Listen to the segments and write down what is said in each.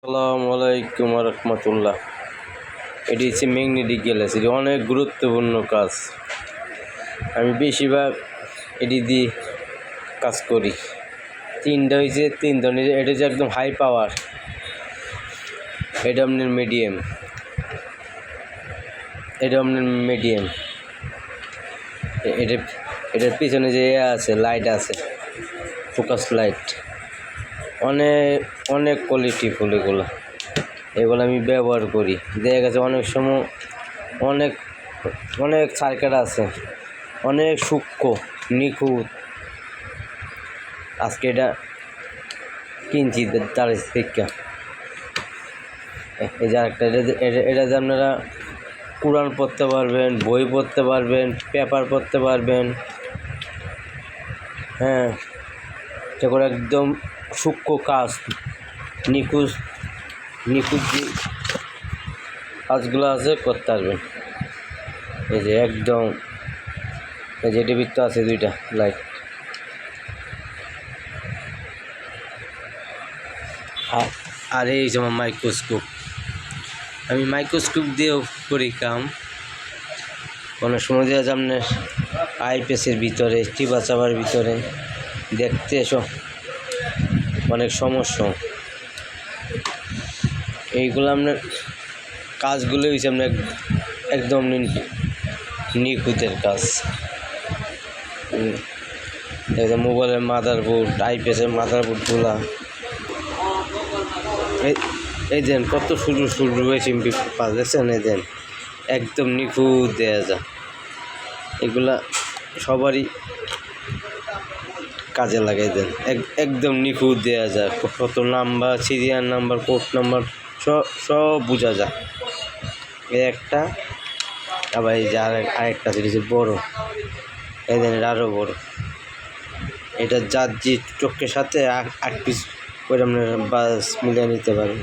আসসালামু আলাইকুম রহমতুল্লাহ। এটি হচ্ছে ম্যাগনেটিক গ্লাস। এটি অনেক গুরুত্বপূর্ণ কাজ। আমি বেশিরভাগ এটি দিয়ে কাজ করি। তিন ধরনের। এটা হচ্ছে একদম হাই পাওয়ার, এটা আপনার মিডিয়াম, এটার পিছনে যে আছে লাইট আছে, ফোকাস লাইট, অনেক কোয়ালিটি ফুল। এগুলো আমি ব্যবহার করি। দেখা গেছে অনেক সময় অনেক সার্কিট আছে, অনেক সূক্ষ্ম নিখুঁত। আজকে এটা কিনছি তার থেকে। এই যে আরেকটা, এটা যে আপনারা কোরআন পড়তে পারবেন, বই পড়তে পারবেন, পেপার পড়তে পারবেন। হ্যাঁ, এটা করে একদম সূক্ষ্ম কাজ, নিখুঁত যে কাজগুলো আছে করতে পারবেন। এই যে একদম, এই যে এটির ভিতরে আছে দুইটা লাইট। আর এই যে আমার মাইক্রোস্কোপ, আমি মাইক্রোস্কোপ দিয়েও করি কাম। অনেক সময় দেওয়া যায় আপনার আইপিএসের ভিতরে, টিপা চাপার ভিতরে দেখতে অনেক সমস্যা। এইগুলো আপনার কাজগুলো হয়েছে আপনার একদম নিখুঁতের কাজ। মোবাইলের মাদারবোর্ড, আইপিএসের মাদারবোর্ডগুলা এই দেন কত সরু হয়েছে দেখছেন। এই দেন একদম নিখুঁত দেওয়া যায়। এগুলা সবারই কাজে লাগাই দেন, একদম নিখুঁত দেওয়া যায়। কত number, serial number, code number সব বোঝা যায়। এই একটা, আবার এই যে আরেকটা জিনিস বড়, এই দেন আরও বড়। এটা যার যে চোখের সাথে 8 পিস করে আপনার বাস মিলিয়ে নিতে পারেন,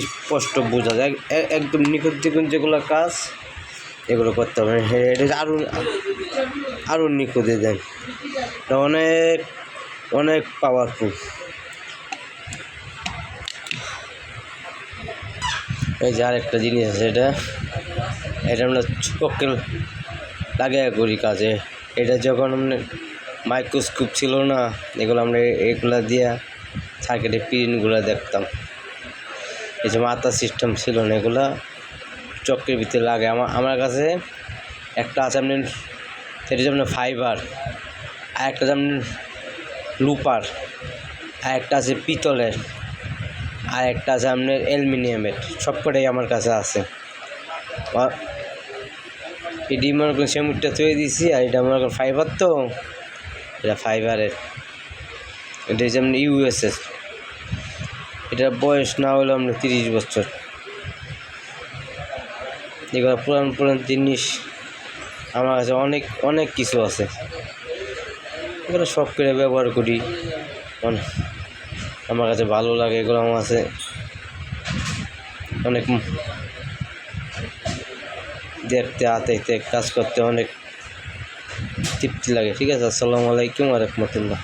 স্পষ্ট বোঝা যায়। একদম নিখুঁত যেগুলো কাজ এগুলো করতে হবে। এটা আরও নিখুঁত দেন, এটা অনেক পাওয়ারফুল। এই যে আরেকটা জিনিস আছে, এটা আমরা চোখে লাগিয়ে করি কাজে। এটা যখন আপনার মাইক্রোস্কোপ ছিল না, এগুলো আমরা এগুলা দিয়ে সার্কিটের প্রিন্টগুলো দেখতাম। এই যে মাথা সিস্টেম ছিল না, এগুলা চক্রের ভিতরে লাগে। আমার কাছে একটা আছে আপনার, সেটা হচ্ছে আপনার ফাইবার, আর একটা আছে আপনার লুপার, আর একটা আছে পিতলের, আর একটা আছে আপনার অ্যালুমিনিয়ামের। সবকটাই আমার কাছে আছে। এটি মনে করেন সেমুটটা তৈরি দিয়েছি, আর এটা মনে করেন ফাইবার, তো এটা ফাইবারের। এটা হচ্ছে আপনার ইউএসএস। এটার বয়স না হলো আপনার 30 বছর। এগুলো পুরান জিনিস আমার কাছে অনেক কিছু আছে। এগুলো সব করে ব্যবহার করি, আমার কাছে ভালো লাগে। এগুলো আমার কাছে অনেক দেখতে, হাতে কাজ করতে অনেক তৃপ্তি লাগে। ঠিক আছে, আসসালামু আলাইকুম ওয়া রাহমাতুল্লাহ।